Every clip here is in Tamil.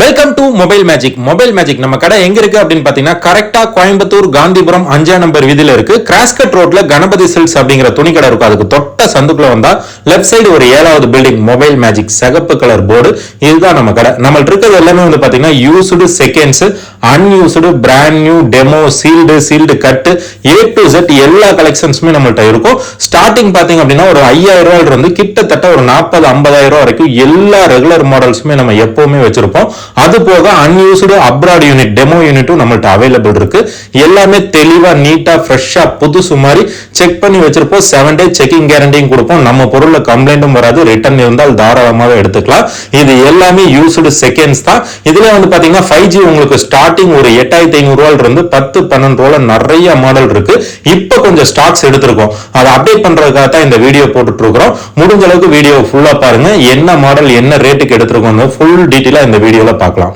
Welcome to mobile magic. Mobile magic நம்ம கடை எங்க இருக்கு அப்படின்னு பாத்தீங்கன்னா கரெக்டா கோயம்புத்தூர் காந்திபுரம் 5ஆம் நம்பர் வீதியில இருக்கு. கிராஸ்கட் ரோட்ல கணபதி சில்க்ஸ் அப்படிங்கிற துணி கடை இருக்கும். அதுக்கு தொட்ட சந்துக்குள்ள வந்தா லெஃப்ட் சைடு ஒரு 7வது பில்டிங் மொபைல் மேஜிக் சிகப்பு கலர் போர்டு. இதுதான் நம்ம கடை. நம்மள்ட்ட இருக்கிறது எல்லாமே வந்து பாத்தீங்கன்னா used seconds, unused, brand new, demo, sealed cut, A to Z எல்லா கலெக்ஷன்ஸுமே நம்மள்ட்ட இருக்கும். ஸ்டார்டிங் பாத்தீங்க அப்படின்னா ஒரு 5000 ரூபாயில இருந்து கிட்டத்தட்ட ஒரு 40-50,000 ரூபாய் வரைக்கும் எல்லா ரெகுலர் மாடல்ஸுமே நம்ம எப்பவுமே வச்சிருப்போம். அது போக அன்யூஸ்டு அப்ராட் யூனிட், டெமோ யூனிட்டும் நம்மள்ட்ட அவைலபிள் இருக்கு. எல்லாமே தெளிவா நீட்டா ஃப்ரெஷ்ஷா புதுசு மாதிரி செக் பண்ணி வச்சிருப்போம். 7 டே செக்கிங் கேரண்டியும் கொடுப்போம். நம்ம பொருள்ல கம்ப்ளைண்ட்டும் வராது. ரிட்டர்ன் இருந்தால் தாராளமாக எடுத்துக்கலாம். இது எல்லாமே யூஸ்டு செகண்ட்ஸ் தான். இதுல வந்து பாத்தீங்கன்னா 5G உங்களுக்கு ஸ்டார்டிங் ஒரு 8500 ரூபாயில இருந்து 10-12 ரூபாயில நிறைய மாடல் இருக்கு. இப்ப கொஞ்சம் ஸ்டாக்ஸ் எடுத்திருக்கோம். அதை அப்டேட் பண்றதுக்காக தான் இந்த வீடியோ போட்டுட்டு இருக்கிறோம். முடிஞ்ச அளவுக்கு வீடியோ ஃபுல்லா பாருங்க. என்ன மாடல் என்ன ரேட்டுக்கு எடுத்திருக்கோம் ஃபுல் டீட்டெயிலா இந்த வீடியோல பார்க்கலாம்.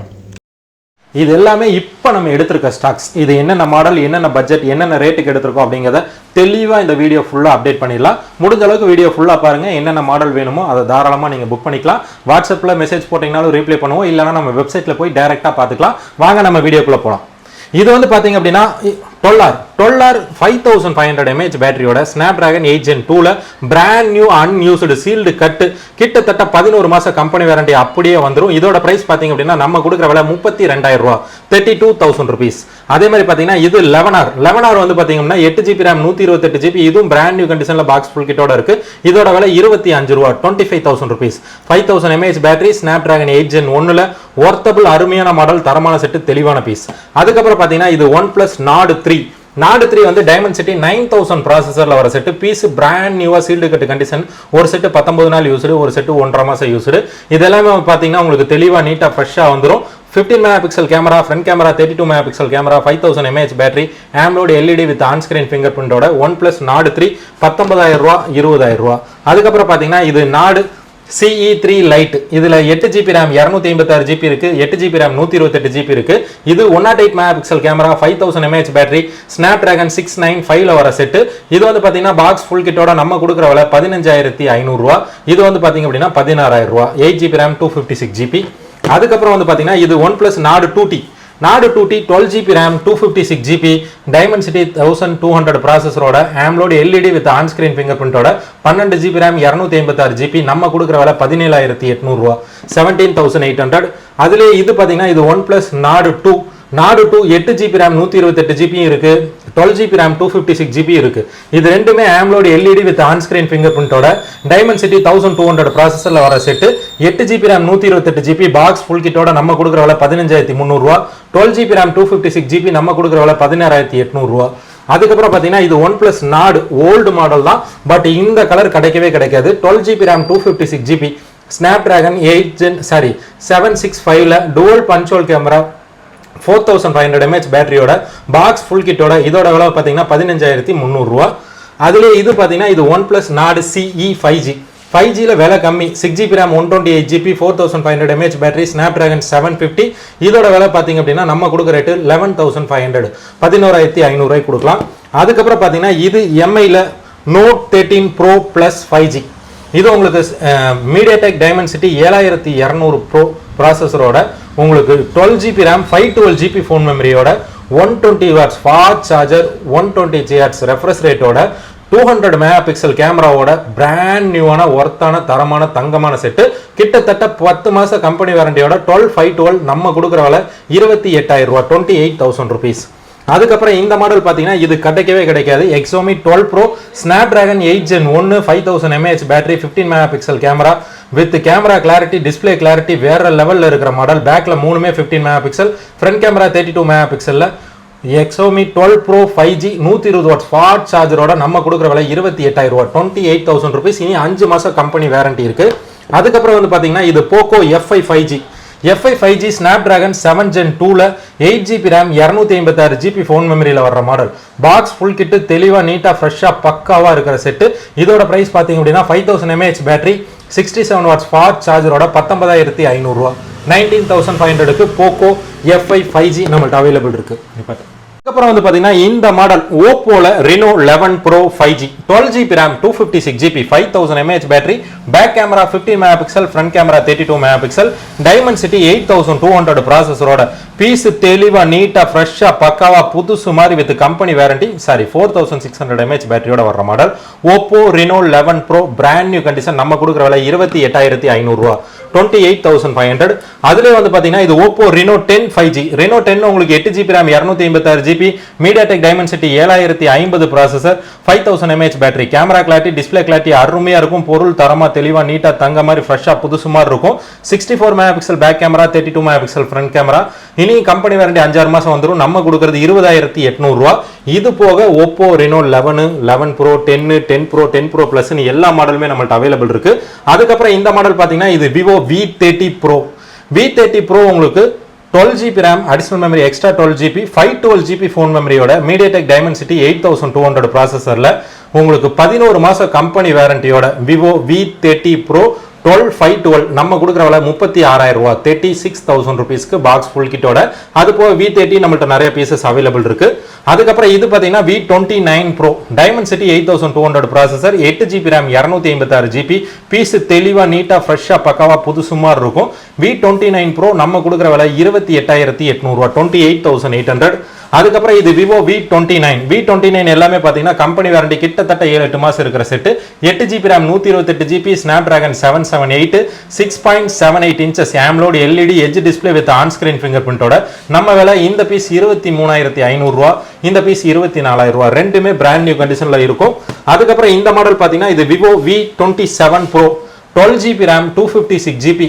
இது எல்லாமே இப்ப நம்ம எடுத்திருக்க ஸ்டாக்ஸ். இது என்னென்ன மாடல், என்னென்ன பட்ஜெட், என்னென்ன ரேட்டுக்கு எடுத்திருக்கோம் அப்படிங்கறத தெளிவா இந்த வீடியோ ஃபுல்லா அப்டேட் பண்ணிடலாம். முடிஞ்ச அளவுக்கு வீடியோ ஃபுல்லா பாருங்க. என்னென்ன மாடல் வேணுமோ அதை தாராளமா நீங்க புக் பண்ணிக்கலாம். வாட்ஸ்அப்ல மெசேஜ் போட்டீங்கனாலும் ரீப்ளை பண்ணுவோம். இல்லைன்னா நம்ம வெப்சைட்ல போய் டைரக்டா பாத்துக்கலாம். வாங்க நம்ம வீடியோக்குள்ள போலாம். இது வந்து பாத்தீங்க அப்படின்னா 12R 5500 mAh பேட்டரியோட Snapdragon 8 Gen 2ல பிராண்ட் நியூ அன்யூஸ்டு சீல்டு கட்டு, கிட்டத்தட்ட 11 மாசம் கம்பெனி வாரண்டி அப்படியே வந்துரும். இதோட பிரைஸ் பாத்தீங்க அப்படின்னா நம்ம கொடுக்குற விலை 32,000 ரூபாய், 32,000 rupees. அதே மாதிரி பாத்தீங்கன்னா இது 11R வந்து பாத்தீங்கன்னா 8GB RAM 128GB. இதுவும் பிராண்ட் நியூ கண்டிஷன்ல பாக்ஸ் ஃபுல் கிட்டோட இருக்கு. இதோட விலை 25 ரூபாய், 25,000 rupees. 5000 mAh battery, Snapdragon 8 Gen 1ல worthable அருமையான மாடல், தரமான செட்டு, தெளிவான பீஸ். அதுக்கப்புறம் பாத்தீங்கன்னா இது OnePlus Nord 3 வந்து Dimensity 9000 ப்ராசஸர்ல வர செட்டு. பீஸ் பிராண்ட் நியூவா சீல்டு கட்டு கண்டிஷன். ஒரு செட்டு 19 நாள் யூஸ்டு, ஒரு செட்டு 1.5 மாசம் யூஸ்டு. இதெல்லாமே பாத்தீங்கன்னா உங்களுக்கு தெளிவா நீட்டா ஃப்ரெஷ்ஷா வந்துரும். 15 megapixel camera, front camera 32 megapixel camera, 5000 mAh battery, AMOLED LED with on screen finger பிரிண்டோட OnePlus Nord 3 19,000 ரூபாய், 20,000 ரூபாய். அதுக்கப்புறம் பாத்தீங்கன்னா இது Nord CE3 Lite. இதுல 8GB RAM 256GB இருக்கு, 8GB RAM 128GB இருக்கு. இது 108 megapixel camera, 5000 mAh battery, Snapdragon 695ல வர செட்டு. இது வந்து பாத்தீங்கன்னா பாக்ஸ் ஃபுல் கிட்டோட நம்ம கொடுக்குற விலை 15,500 ரூபாய். இது வந்து பாத்தீங்க அப்படின்னா 16,000 ரூபாய், 8GB RAM 256GB. அதுக்கப்புறம் வந்து பாத்தீங்கன்னா இது OnePlus Nord 2T 12GB RAM 256GB, Dimensity 1200 ப்ராசஸரோட, AMOLED LED with on screen finger பிரிண்டோட, 12GB RAM 256GB. நம்ம கொடுக்குற விலை 17,800 ரூபாய், 17,800. அதுலேயே இது பார்த்தீங்கன்னா இது OnePlus Nord 2 8GB RAM 128GB இருக்கு, 12GB RAM 256GB இருக்கு. இது ரெண்டுமே AMOLED LED with on screen finger பிரிண்டோட, Dimensity 1200 ப்ராசஸர்ல வர set, 8GB RAM 128GB box full கிட்டோட நம்ம கொடுக்குற விலை 15,300 ரூபாய், 12GB RAM 256GB நம்ம கொடுக்குற விலை 16,800 ரூபாய். அதுக்கப்புறம் பாத்தீங்கன்னா இது OnePlus Nord ஓல்டு மாடல் தான், பட் இந்த கலர் கிடைக்காது. 12GB RAM 256GB, Snapdragon 765ல dual punch hole camera, 4500 mAh பேட்டரியோட, பாக்ஸ் ஃபுல் கிட்டோட. இதோட விலை பாத்தீங்கன்னா 15,300 ரூபாய். அதுல இது பாத்தீங்கன்னா இது OnePlus Nord CE 5Gல விலை கம்மி, 6GB RAM 128GB, 4500 mAh battery, Snapdragon 750. இதோட விலை பாத்தீங்க அப்படின்னா நம்ம கொடுக்குற ரேட்டு 11,500, 11,500 ரூபாய் கொடுக்கலாம். அதுக்கப்புறம் பாத்தீங்கன்னா இது MIல Note 13 Pro Plus 5G. இது உங்களுக்கு MediaTek Dimensity 7200 Pro ப்ராசஸரோட, உங்களுக்கு 12GB RAM 512GB ஃபோன் மெமரியோட, 120 watts fast charger, 120 Hz refresh ரேட்டோட, 200 மெகாபிக்சல் கேமராவோட, பிராண்ட் நியூவான ஒர்த்தான தரமான தங்கமான செட்டு. கிட்டத்தட்ட 10 மாச கம்பெனி வாரண்டியோட 12/512 நம்ம கொடுக்குற விலை 28,000 ரூபாய், 28,000 rupees. அதுக்கப்புறம் இந்த மாடல் பாத்தீங்கன்னா இது கிடைக்காது. Xiaomi 12 Pro Snapdragon 8 Gen 1 5000 mAh battery, 15 megapixel camera with camera clarity, display clarity வேற லெவல்ல இருக்கிற மாடல். பேக்ல மூணுமே 15 மெகாபிக்சல், ஃப்ரண்ட் கேமரா 32 மெகாபிக்சல்ல, Xiaomi 12 Pro 5G 120 watts fast சார்ஜரோட நம்ம கொடுக்குற விலை 28,000 ரூபாய், 28,000 rupees. இனி 5 மாசம் கம்பெனி வாரண்டி இருக்கு. அதுக்கப்புறம் வந்து பாத்தீங்கன்னா இது Poco Fi 5G Snapdragon 7 Gen 2ல 8GB RAM 256GB ஃபோன் மெமரியில வர்ற மாடல். பாக்ஸ் ஃபுல் கிட்டு, தெளிவா நீட்டா ஃப்ரெஷ்ஷா பக்காவா இருக்கிற செட்டு. இதோட பிரைஸ் பாத்தீங்க அப்படின்னா 5000 mAh பேட்டரி, 67 வாட்ஸ் ஃபாஸ்ட் சார்ஜரோட, 19,500 ரூபாய், 19,500க்கு Poco Fi 5G நம்மள்ட்ட அவைலபிள் இருக்கு. அப்புறம் வந்து பாத்தீங்கன்னா இந்த மாடல் ஓப்போல Reno 11 Pro 5G 12GB RAM 256GB 5000 mAh battery back camera 15 megapixel front camera 32 megapixel Dimensity 8200 ப்ராசஸரோட பீஸ் தெளிவா நீட்டா ஃப்ரெஷ்ஷா பக்காவா புதுசு மாதிரி வித் கம்பெனி வாரண்டி 4600 mAh பேட்டரியோட வர்ற model Oppo Reno 11 Pro brand new condition நம்ம கொடுக்குற விலை 28500 ரூபாய் 28500 அதுல வந்து பாத்தீங்கன்னா இது ஓப்போ Reno 10 5G Reno 10 உங்களுக்கு 8GB RAM 256GB MediaTek Dimensity 7050 processor 5000 mAh battery camera clarity display clarity அருமையா இருக்கும் பொருள் தரமா தெளிவா நீட்டா தங்க மாதிரி ஃப்ரெஷ்ஷா புதுசு மாதிரி இருக்கும் 64 megapixel back camera 32 megapixel front camera இனி கம்பெனி வாரண்டி 5-6 மாசம் வந்துரும் நம்ம கொடுக்கிறது 20800 ரூபாய் இது போக Oppo Reno 11 11 Pro 10 10 Pro 10 Pro Plus னு எல்லா மாடலுமே நம்மள்ட்ட அவைலபிள் இருக்கு அதுக்கு அப்புறம் இந்த மாடல் பாத்தீங்கன்னா இது Vivo V30 Pro V30 Pro உங்களுக்கு 12GB RAM additional memory extra 12GB 512GB phone memory ஓட MediaTek Dimensity 8200 ப்ராசஸர்ல உங்களுக்கு 11 மாசம் கம்பெனி வாரண்டியோட Vivo V30 Pro 12/512 நம்ம கொடுக்குற விலை 36000 ரூபாய் 36000 ரூபீஸ்க்கு பாக்ஸ் ஃபுல் கிட்டோட அது போக V30 நம்மள்ட்ட நிறைய பீசஸ் அவைலபிள் இருக்கு அதுக்கப்புறம் இது பாத்தீங்கன்னா V29 Pro Dimensity 8200 processor 8GB RAM 256GB piece தெளிவா நீட்டா ஃப்ரெஷ்ஷா பக்காவா புதுசு மாதிரி இருக்கும் V29 Pro நம்ம கொடுக்குற விலை 28800 ரூபாய் 28800 அதுக்கப்புறம் இது Vivo V29 எல்லாமே பாத்தீங்கன்னா கம்பெனி வாரண்டி கிட்டத்தட்ட 7-8 மாசம் இருக்கிற set 8GB RAM 128GB Snapdragon 778 6.78 inches AMOLED LED edge display with on screen fingerprint ஓட நம்ம விலை இந்த பீஸ் 23500 ரூபாய் இந்த பீஸ் 24000 ரூபாய் ரெண்டுமே பிராண்ட் நியூ கண்டிஷன்ல இருக்கும் அதுக்கப்புறம் இந்த மாடல் பாத்தீங்கன்னா இது Vivo V27 Pro 12GB RAM 256GB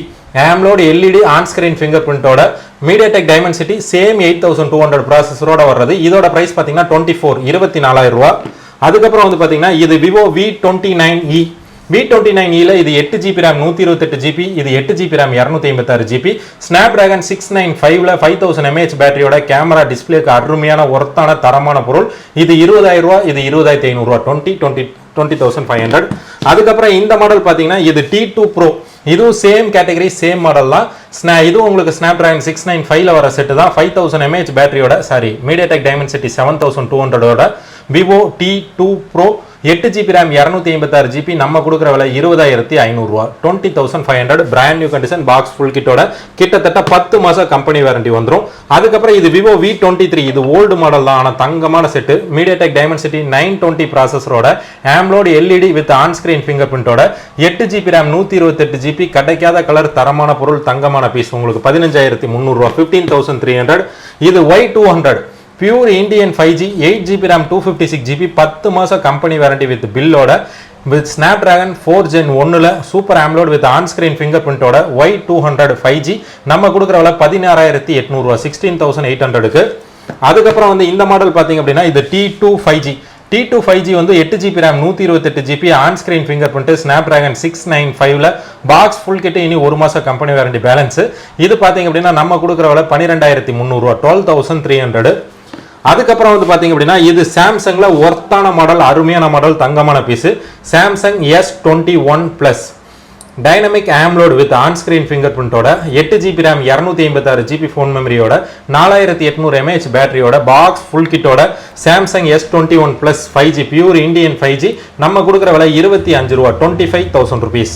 AMOLED LED on screen fingerprint ஓட MediaTek Dimensity சேம் 8200 ப்ராசஸரோட வர்றது இதோட பிரைஸ் பாத்தீங்கன்னா 24000 ரூபாய் அதுக்கப்புறம் வந்து பாத்தீங்கன்னா இது Vivo V29e V29e ல இது 8GB RAM 128GB இது 8GB RAM 256GB Snapdragon 695 ல 5000 mAh பேட்டரியோட கேமரா டிஸ்ப்ளேக்கு அருமையான ஒர்த்தான தரமான பொருள் இது 20000 ரூபாய் இது 20500 ரூபாய் 20500 அதுக்கப்புறம் இந்த மாடல் பாத்தீங்கன்னா இது T2 Pro இதுவும் சேம் கேட்டகரி சேம் மாடல் தான் இதுவும் உங்களுக்கு Snapdragon 695 ல வர செட் தான் 5000 mAh பேட்டரியோட MediaTek Dimensity 7200 ஓட Vivo T2 Pro 8GB RAM 256GB நம்ம கொடுக்குற விலை 20500 ரூபாய் 20500 brand new condition box full கிட்டோட கிட்டத்தட்ட 10 மாசம் கம்பெனி வாரண்டி வந்துரும் அதுக்கப்புறம் இது Vivo V23 இது ஓல்டு மாடல் தான் ஆனா தங்கமான set MediaTek Dimensity 920 ப்ராசஸரோட AMOLED LED with on screen fingerprint ஓட 8GB RAM 128GB கிடைக்காத கலர் தரமான பொருள் தங்கமான பீஸ் உங்களுக்கு 15300 ரூபாய் 15300 இது Y200 Pure Indian 5G 8GB RAM 256GB 10 மாசம் கம்பெனி வாரண்டி வித் பில்லோட with Snapdragon 4 Gen 1 ல super AMOLED with on screen fingerprint ஓட Y200 5G நம்ம கொடுக்குற விலை 16800 ரூபாய் 16800 க்கு அதுக்கப்புறம் வந்து இந்த மாடல் பாத்தீங்க அப்படின்னா இது T2 5G வந்து 8GB RAM 128GB on screen fingerprint Snapdragon 695 ல பாக்ஸ் ஃபுல் கிட்ட இனி ஒரு மாசம் கம்பெனி வாரண்டி பேலன்ஸ் இது பாத்தீங்க அப்படின்னா நம்ம கொடுக்குற விலை 12300 ரூபாய் 12300 அதுக்கப்புறம் வந்து பாத்தீங்க அப்படின்னா இது சாம்சங்ல ஒர்த்தான மாடல் அருமையான மாடல் தங்கமான piece Samsung S21 Plus dynamic AMOLED with on screen fingerprint ஓட 8GB RAM 256GB phone memory ஓட 4800 mAh பேட்டரியோட பாக்ஸ் ஃபுல் கிட்டோட Samsung S21 Plus 5G Pure Indian 5G நம்ம கொடுக்குற விலை 25 ரூபாய் 25000 ரூபீஸ்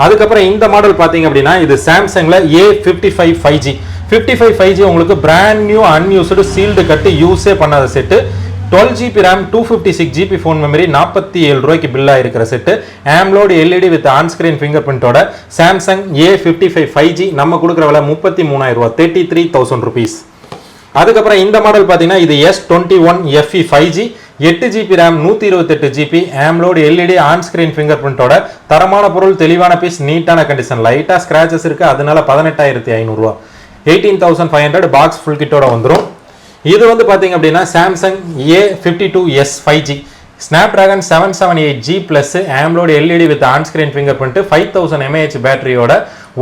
அதுக்கப்புறம் இந்த மாடல் பாத்தீங்க அப்படின்னா இது சாம்சங்ல A55 5G 55 5G உங்களுக்கு பிராண்ட் நியூ அன்யூஸ்டு சீல்டு கட்டு யூஸே பண்ணாத set 12GB RAM 256GB phone memory 47 ரூபாய்க்கு பில்லா இருக்கிற set AMOLED LED with on screen fingerprint ஓட Samsung A55 5G நம்ம கொடுக்குற விலை 33000 ரூபாய் 33000 ரூபீஸ் அதுக்கப்புறம் இந்த மாடல் பாத்தீங்கன்னா இது S21 FE 5G 8GB RAM 128GB AMOLED LED on screen fingerprint ஓட தரமான பொருள் தெளிவான பீஸ் நீட்டான கண்டிஷன் லைட்டா ஸ்கிராச்சஸ் இருக்கு அதனால 18500 ரூபாய் 18500 பாக்ஸ் ஃபுல் கிட்டோட வந்துரும் இது வந்து பாத்தீங்க அப்படின்னா Samsung A52s 5G Snapdragon 778G Plus AMOLED LED with on screen fingerprint 5000 mAh பேட்டரியோட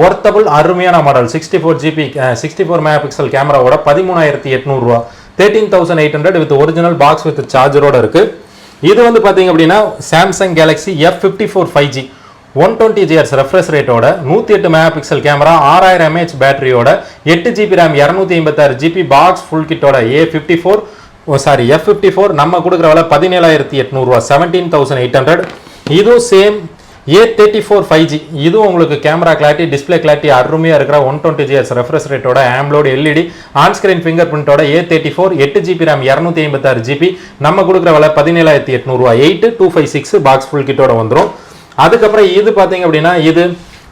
worthable அருமையான மாடல் 64 மெகாபிக்சல் கேமராவோட 13800 ரூபாய் 13800 with original box with சார்ஜரோட இருக்கு இது வந்து பாத்தீங்க அப்படின்னா Samsung Galaxy F54 5G 120 Hz refresh rate ஓட 108 மெகாபிக்சல் கேமரா 6000 mAh பேட்டரியோட 8GB RAM 256GB box full கிட்டோட A54 F54 நம்ம கொடுக்குற விலை 17,800 ரூபாய் 17,800. இதுவும் சேம் A34 5G. இதுவும் உங்களுக்கு கேமரா கிளாரிட்டி டிஸ்பிளே கிளாரிட்டி அருமையாக இருக்கிற 120Hz ரெஃப்ரெஷ் ரேட்டோட AMOLED LED on screen finger பிரிண்டோட A34 8GB RAM 256GB நம்ம கொடுக்குற விலை 17,800 ரூபாய் 8256 பாக்ஸ் ஃபுல் கிட்டோட வந்துடும். அதுக்கப்புறம் இது பார்த்தீங்க அப்படின்னா இது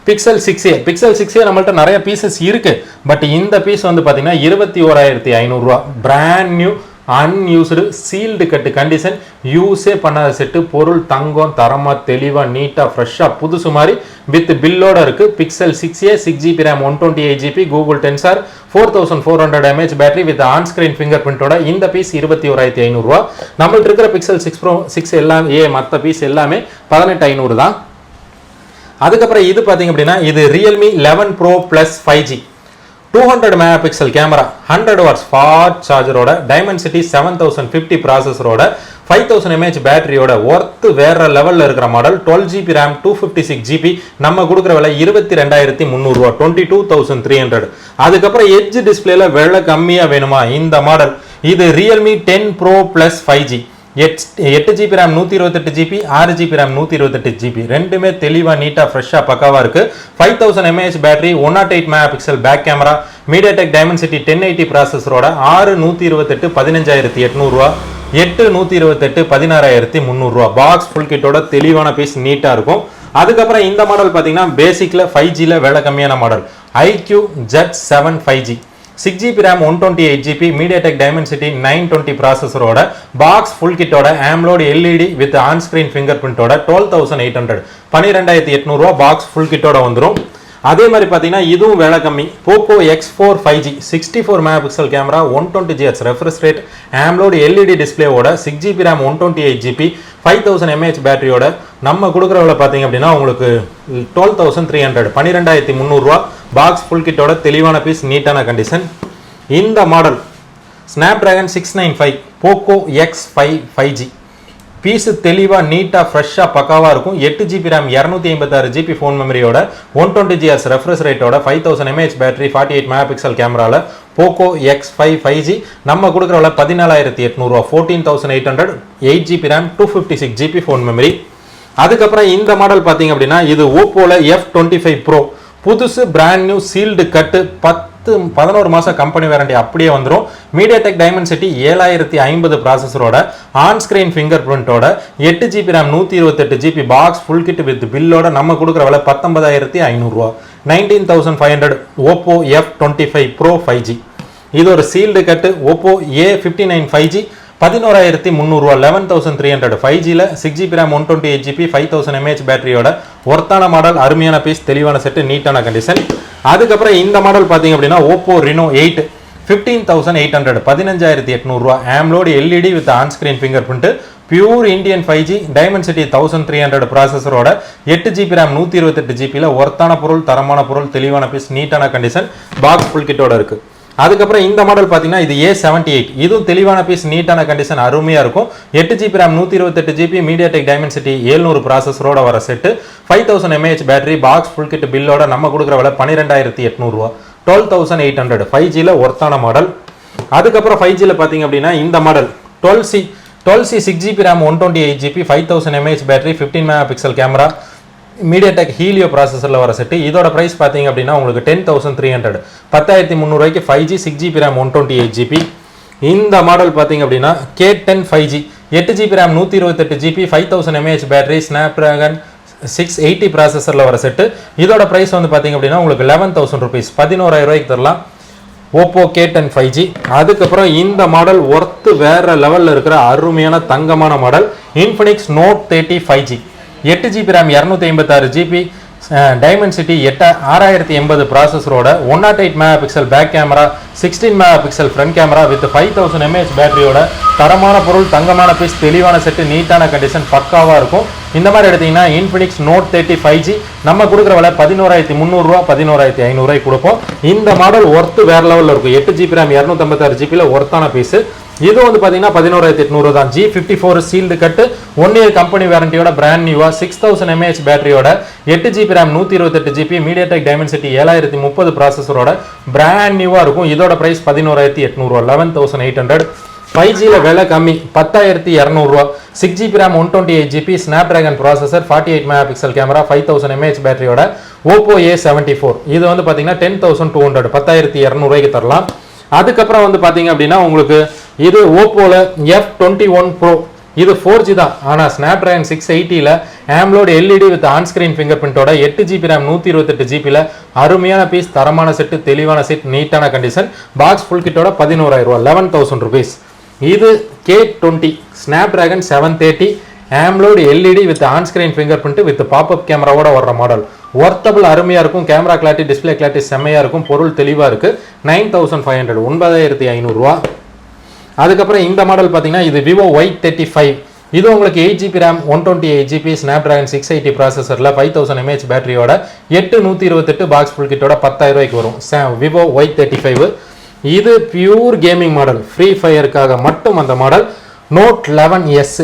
Pixel 6a நம்மள்ட்ட நிறைய பீசஸ் இருக்கு. பட் இந்த பீஸ் வந்து பார்த்தீங்கன்னா 21,500 ரூபாய் பிராண்ட் நியூ அன்யூஸ்டு சீல்டு கட்டு கண்டிஷன் யூஸே பண்ணாத செட்டு பொருள் தங்கம் தரமா தெளிவா நீட்டா ஃப்ரெஷ்ஷா புதுசு மாதிரி வித் பில்லோட இருக்கு. Pixel 6a 6GB RAM 128GB Google Tensor 4400 mAh battery with on screen finger பிரிண்டோட இந்த பீஸ் 21,500 ரூபாய். நம்மள்ட்ட இருக்கிற Pixel 6 Pro 6 எல்லாம் மற்ற பீஸ் எல்லாமே 18,500 தான். அதுக்கப்புறம் இது பார்த்தீங்க அப்படின்னா இது Realme 11 Pro Plus 5G 200 megapixel camera 100 watts fast சார்ஜரோட Dimensity 7050 ப்ராசஸரோட 5000 mAh பேட்டரியோட ஒர்த் வேற லெவல்ல இருக்கிற மாடல் 12GB RAM 256GB நம்ம கொடுக்குற விலை 22,300 ரூபாய் 22,300. அதுக்கப்புறம் எட்ஜ் டிஸ்பிளேல விலை கம்மியா வேணுமா இந்த மாடல் இது Realme 10 Pro Plus 5G 8GB RAM 128GB 6GB RAM 128GB ரெண்டுமே தெளிவா நீட்டா ஃப்ரெஷ்ஷா பக்காவா இருக்கு. 5000 mAh battery 108 megapixel back camera MediaTek Dimensity 1080 ப்ராசஸரோட 6 128 15,800 ரூபாய் 8 128 16,300 ரூபாய் பாக்ஸ் ஃபுல் கிட்டோட தெளிவான பீஸ் நீட்டா இருக்கும். அதுக்கப்புறம் இந்த மாடல் பாத்தீங்கன்னா பேசிக்ல 5Gல விலை கம்மியான model IQ Z7 5G 6GB RAM 128GB MediaTek Dimensity 920 ப்ராசஸரோட பாக்ஸ் ஃபுல் கிட்டோட AMOLED LED with on screen finger பிரிண்டோட 12,800 12,800 ரூபாய் பாக்ஸ் ஃபுல் கிட்டோட வந்துடும். அதே மாதிரி பார்த்தீங்கன்னா இதுவும் விலை கம்மி Poco X4 5G 64 megapixel camera 120Hz refresh rate AMOLED LED டிஸ்பிளேவோட 6GB RAM 128GB 5000 mAh பேட்டரியோட நம்ம கொடுக்குற விலை பார்த்தீங்க அப்படின்னா உங்களுக்கு 12,300 12,300 ரூபாய் பாக்ஸ் ஃபுல் கிட்டோட தெளிவான பீஸ் நீட்டான கண்டிஷன். இந்த model Snapdragon 695 Poco X5 5G piece தெளிவா நீட்டா ஃப்ரெஷ்ஷா பக்காவா இருக்கும். 8GB RAM 256GB ஃபோன் மெமரியோட 120Hz ரெஃப்ரெஷ் ரேட்டோட 5000 mAh பேட்டரி 48 மெகாபிக்சல் கேமரால Poco X5 5G நம்ம கொடுக்குற விலை 14,800 ரூபாய் 14,800 8GB RAM 256GB phone memory. அதுக்கப்புறம் இந்த மாடல் பார்த்தீங்க அப்படின்னா இது Oppoல F25 Pro புதுசு பிராண்ட் நியூ சீல்டு கட்டு 11 மாசம் கம்பெனி வாரண்டி அப்படியே வந்துடும். MediaTek Dimensity 7050 ப்ராசஸரோட ஆன் ஸ்கிரீன் ஃபிங்கர் பிரிண்டோட 8GB RAM 128GB box full kit with பில்லோட நம்ம கொடுக்குற விலை 19,500 ரூபாய் 19,500 Oppo F25 Pro 5G இது ஒரு சீல்டு கட்டு Oppo A59 5G 11,300 ரூபாய் 11,300 5Gல 6GB RAM 128GB 5000 mAh பேட்டரியோட ஒர்த்தான மாடல் அருமையான பீஸ் தெளிவான செட்டு நீட்டான கண்டிஷன். அதுக்கப்புறம் இந்த மாடல் பார்த்தீங்க அப்படின்னா Oppo Reno 8 15,800 15,800 ரூபாய் AMOLED LED with on screen finger print pure Indian 5G Dimensity 1300 ப்ராசஸரோட 8GB RAM 128GBல ஒர்த்தான பொருள் தரமான பொருள் தெளிவான பீஸ் நீட்டான கண்டிஷன் பாக்ஸ் ஃபுல் கிட்டோட இருக்கு. அதுக்கப்புறம் இந்த மாடல் பார்த்தீங்கன்னா இது A78 இதுவும் தெளிவான பீஸ் நீட்டான கண்டிஷன் அருமையா இருக்கும். 8GB RAM 128GB MediaTek Dimensity 700 ப்ராசஸரோட வர set 5000 mAh battery box full kit பில்லோட நம்ம கொடுக்குற விலை 12,800 ரூபாய் 12,800 5Gல ஒர்த்தான மாடல். அதுக்கப்புறம் 5Gல பார்த்தீங்க அப்படின்னா இந்த model 12C 6GB RAM 128GB 5000 mAh battery 15 megapixel camera MediaTek Helio ப்ராசஸர்ல வர செட்டு இதோட பிரைஸ் பாத்தீங்க அப்படின்னா உங்களுக்கு 10,300 10,300 ரூபாய்க்கு 5G 6GB RAM 128GB. இந்த மாடல் பாத்தீங்க அப்படின்னா K10 5G 8GB RAM 128GB 5000 mAh battery Snapdragon 680 ப்ராசஸர்ல வர செட்டு இதோட பிரைஸ் வந்து பாத்தீங்க அப்படின்னா உங்களுக்கு 11,000 ரூபாய் 11,000 ரூபாய்க்கு தரலாம் Oppo K10 5G. அதுக்கப்புறம் இந்த மாடல் ஒர்த் வேற லெவல்ல இருக்கிற அருமையான தங்கமான model Infinix Note 30 5G 8GB RAM 256GB Dimensity 6080 ப்ராசஸரோட 108 megapixel back camera 16 megapixel front camera with 5000 mAh பேட்டரியோட தரமான பொருள் தங்கமான பீஸ் தெளிவான செட்டு நீட்டான கண்டிஷன் பக்காவா இருக்கும். இந்த மாதிரி எடுத்தீங்கன்னா Infinix Note 30 5G நம்ம கொடுக்குற விலை 11,300 ரூபாய் 11,500 ரூபாய் கொடுப்போம். இந்த மாடல் ஒர்த் வேற லெவல்ல இருக்கும். 8GB RAM 256GBல ஒர்த்தான பீஸ் இது வந்து பாத்தீங்கன்னா 11,800 தான். G54 சீல்டு கட்டு 1 இயர் கம்பெனி வாரண்டியோட பிராண்ட் நியூவா 6000 mAh பேட்டரியோட 8GB RAM 128GB MediaTek Dimensity 7030 ப்ராசஸரோட பிராண்ட் நியூவா இருக்கும். இதோட பிரைஸ் 11,800 11,800 5Gல விலை கம்மி 10,200 ரூபா. 6GB RAM 128GB Snapdragon processor 48 megapixel camera 5000 mAh பேட்டரியோட Oppo A74. இது வந்து பாத்தீங்கன்னா 10,200 10,200 ரூபாய்க்கு தரலாம். அதுக்கப்புறம் வந்து பாத்தீங்க அப்படின்னா உங்களுக்கு இது Oppoல F21 Pro. இது 4G தான். ஆனா Snapdragon 680ல AMOLED LED with on screen fingerprintோட 8GB RAM 128GB ல அருமையான பீஸ், தரமான செட், தெளிவான செட், நீட்டான கண்டிஷன், பாக்ஸ் ஃபுல் கிட்டோட 11,000 ரூபாய் 11,000 rupees. இது K20 Snapdragon 730 AMOLED LED with on screen fingerprint with pop-up கேமராவோட வர்ற மாடல். ஒர்த்தபிள், அருமையா இருக்கும். கேமரா கிளாரிட்டி, டிஸ்ப்ளே கிளாரிட்டி செம்மையா இருக்கும். பொருள் தெளிவா இருக்கு. 9,500 9,500 ரூபாய். அதுக்கப்புறம் இந்த மாடல் பாத்தீங்கன்னா இது Vivo Y35. இது உங்களுக்கு 8GB RAM 128GB Snapdragon 680 ப்ராசஸர்ல 5000 mAh பேட்டரியோட 8128 பாக்ஸ் ஃபுல் கிட்டோட 10,000 ரூபாய்க்கு வரும். Vivo Y35. இது பியூர் கேமிங் மாடல், ஃப்ரீ ஃபயருக்காக மட்டும் அந்த model. Note 11S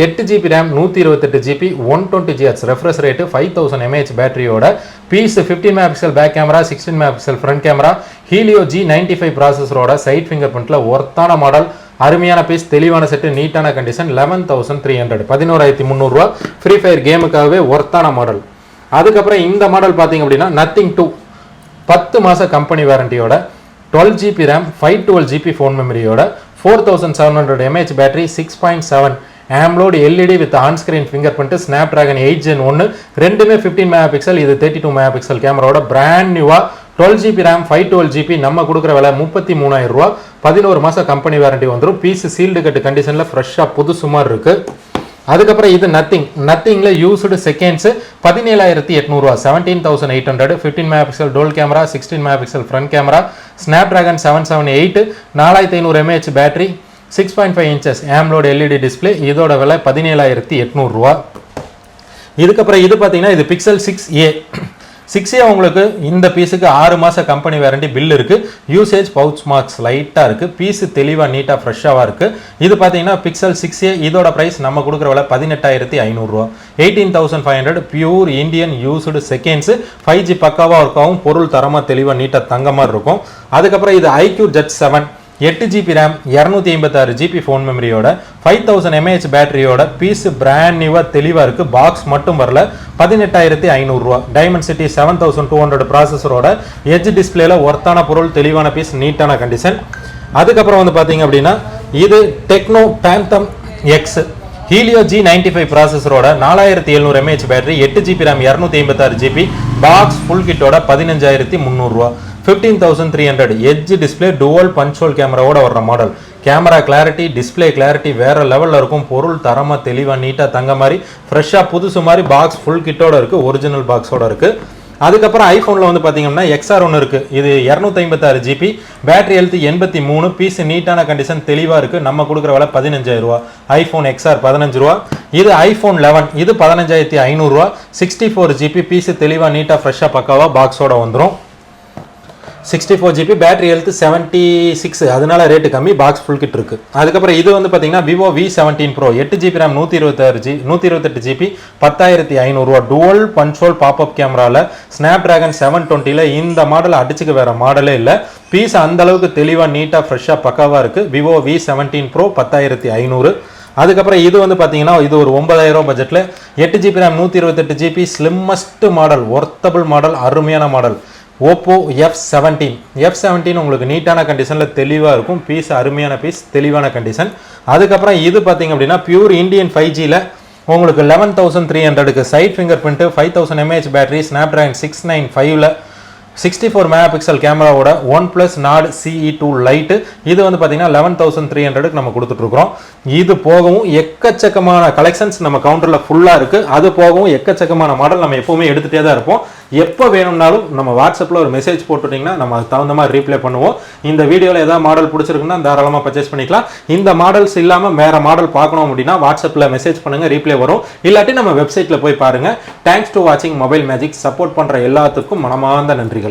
8GB RAM 128GB 120Hz refresh rate 5000 mAh பேட்டரியோட piece 15 megapixel back camera 16 megapixel front camera Helio G95 ப்ராசஸரோட சைட் ஃபிங்கர் பிரிண்ட்ல ஒர்த்தான மாடல், அருமையான பீஸ், தெளிவான செட், நீட்டான கண்டிஷன். 11,300 11,300 ரூபாய். ஃப்ரீ ஃபயர் கேமுக்காகவே ஒர்த்தான மாடல். அதுக்கப்புறம் இந்த மாடல் பாத்தீங்க அப்படின்னா Nothing 2 10 மாச கம்பெனி வாரண்டியோட 12GB RAM 512GB ஃபோன் மெமரியோட 4700 mAh battery 6.7 AMOLED LED with on screen fingerprint Snapdragon 8 Gen 1 ரெண்டுமே 15 மெகாபிக்சல், இது 32 மெகாபிக்சல் கேமராவோட பிராண்ட் நியூவா 12GB RAM 512GB நம்ம கொடுக்குற விலை 33,000 ரூபாய். 11 மாசம் கம்பெனி வாரண்டி வந்துடும். பீஸ் சீல்டு கட்டு கண்டிஷன்ல ஃப்ரெஷ்ஷா புதுசு மாதிரி இருக்கு. அதுக்கப்புறம் இது நத்திங்ல யூஸ்டு செகண்ட்ஸ் 17,800 ரூபாய் 17,800 15 megapixel dual camera 16 megapixel front camera Snapdragon 778 4,500 mAh battery 6.5 inches AMOLED LED display. இதோட விலை 17,800 ரூபாய். இதுக்கப்புறம் இது பாத்தீங்கன்னா இது Pixel 6a. 6a உங்களுக்கு இந்த பீஸுக்கு 6 மாச கம்பெனி வாரண்டி பில் இருக்கு. யூசேஜ் பவுச் மார்க்ஸ் லைட்டா இருக்கு. பீஸ் தெளிவா நீட்டா ஃப்ரெஷ்ஷாவா இருக்கு. இது பாத்தீங்கன்னா Pixel 6a. இதோட பிரைஸ் நம்ம கொடுக்குற விலை 18,500 ரூபாய் 18,500. Pure Indian used seconds 5G பக்காவா இருக்கும். பொருள் தரமா தெளிவா நீட்டா தங்க மாதிரி இருக்கும். அதுக்கப்புறம் இது iQ Jet 7 8GB RAM 256GB phone மெமரியோட 5000 mAh பேட்டரியோட பீஸ் பிராண்ட் நியூவா தெளிவா இருக்கு. பாக்ஸ் மட்டும் வரல. 18,500 ரூபாய். டைமண்ட் சிட்டி 7200 ப்ராசஸரோட எட்ஜ் டிஸ்பிளேல ஒர்த்தான பொருள், தெளிவான பீஸ், நீட்டான கண்டிஷன். அதுக்கப்புறம் வந்து பாத்தீங்க அப்படின்னா இது Tecno Phantom X Helio G95 ப்ராசஸரோட 4700 mAh battery 8GB RAM 256GB box full கிட்டோட 15,300 ரூபாய் 15,300. Edge display dual punch hole கேமராவோட வர்ற model. Camera clarity, display clarity வேற லெவல்ல இருக்கும். பொருள் தரமா தெளிவா நீட்டா தங்க மாதிரி ஃப்ரெஷ்ஷா புதுசு மாதிரி பாக்ஸ் ஃபுல் கிட்டோட இருக்கு. ஒரிஜினல் பாக்ஸோட இருக்கு. அதுக்கப்புறம் ஐபோன்ல வந்து பாத்தீங்கன்னா XR1 இருக்கு. இது 256GB பேட்டரி ஹெல்த் 83 பீஸ் நீட்டான கண்டிஷன் தெளிவா இருக்கு. நம்ம கொடுக்குற விலை 15,000 ரூபாய். ஐபோன் XR 15 ரூபாய். இது iPhone 11 இது 15,500 ரூபாய் 64GB பீஸ் தெளிவா நீட்டா ஃப்ரெஷ்ஷா பக்காவா பாக்ஸோட வந்துரும். 64GB பேட்டரி ஹெல்த் 76 அதனால ரேட்டு கம்மி, பாக்ஸ் ஃபுல் கிட் இருக்கு. அதுக்கப்புறம் இது வந்து பாத்தீங்கன்னா Vivo V17 Pro 8GB RAM 128GB 10,500 ரூபாய் டுவல் பஞ்ச் ஹோல் பாப்அப் கேமரால Snapdragon 720ல இந்த மாடல் அடிச்சுக்க வேற மாடலே இல்ல. பீஸ் அந்த அளவுக்கு தெளிவா நீட்டா ஃப்ரெஷ்ஷா பக்காவா இருக்கு. Vivo V17 Pro 10,500. அதுக்கப்புறம் இது வந்து பாத்தீங்கன்னா இது ஒரு 9,000 ரூபாய் பட்ஜெட்ல 8GB RAM 128GB slimmest model, worthable model, அருமையான மாடல். Oppo F17 உங்களுக்கு நீட்டான கண்டிஷன்ல தெளிவா இருக்கும். பீஸ் அருமையான பீஸ், தெளிவான கண்டிஷன். அதுக்கப்புறம் இது பாத்தீங்க அப்படின்னா பியூர் இந்தியன் 5Gல உங்களுக்கு 11,300க்கு side finger print 5000 mAh battery Snapdragon 695ல 64 மெகாபிக்சல் கேமராவோட OnePlus Nord CE2 Lite. இது வந்து பாத்தீங்கன்னா 11,300க்கு நம்ம கொடுத்துட்டு இருக்கோம். இது போகவும் எக்கச்சக்கமான கலெக்ஷன்ஸ் நம்ம கவுண்டர்ல ஃபுல்லா இருக்கு. அது போகவும் எக்கச்சக்கமான மாடல் நம்ம எப்பவுமே எடுத்துட்டே தான் இருப்போம். எப்போ வேணும்னாலும் நம்ம வாட்ஸ்அப்ல ஒரு மெசேஜ் போட்டுட்டீங்கன்னா நம்ம அதுக்கு தகுந்த மாதிரி ரீப்ளை பண்ணுவோம். இந்த வீடியோல ஏதாவது மாடல் பிடிச்சிருக்குன்னா தாராளமா பர்ச்சேஸ் பண்ணிக்கலாம். இந்த மாடல்ஸ் இல்லாம வேற மாடல் பார்க்கணும் அப்படின்னா வாட்ஸ்அப்ல மெசேஜ் பண்ணுங்க, ரீப்ளை வரும். இல்லாட்டி நம்ம வெப்சைட்ல போய் பாருங்க. தேங்க்ஸ் டு வாட்சிங் மொபைல் மேஜிக். சப்போர்ட் பண்ற எல்லாத்துக்கும் மனமார்ந்த நன்றிகள்.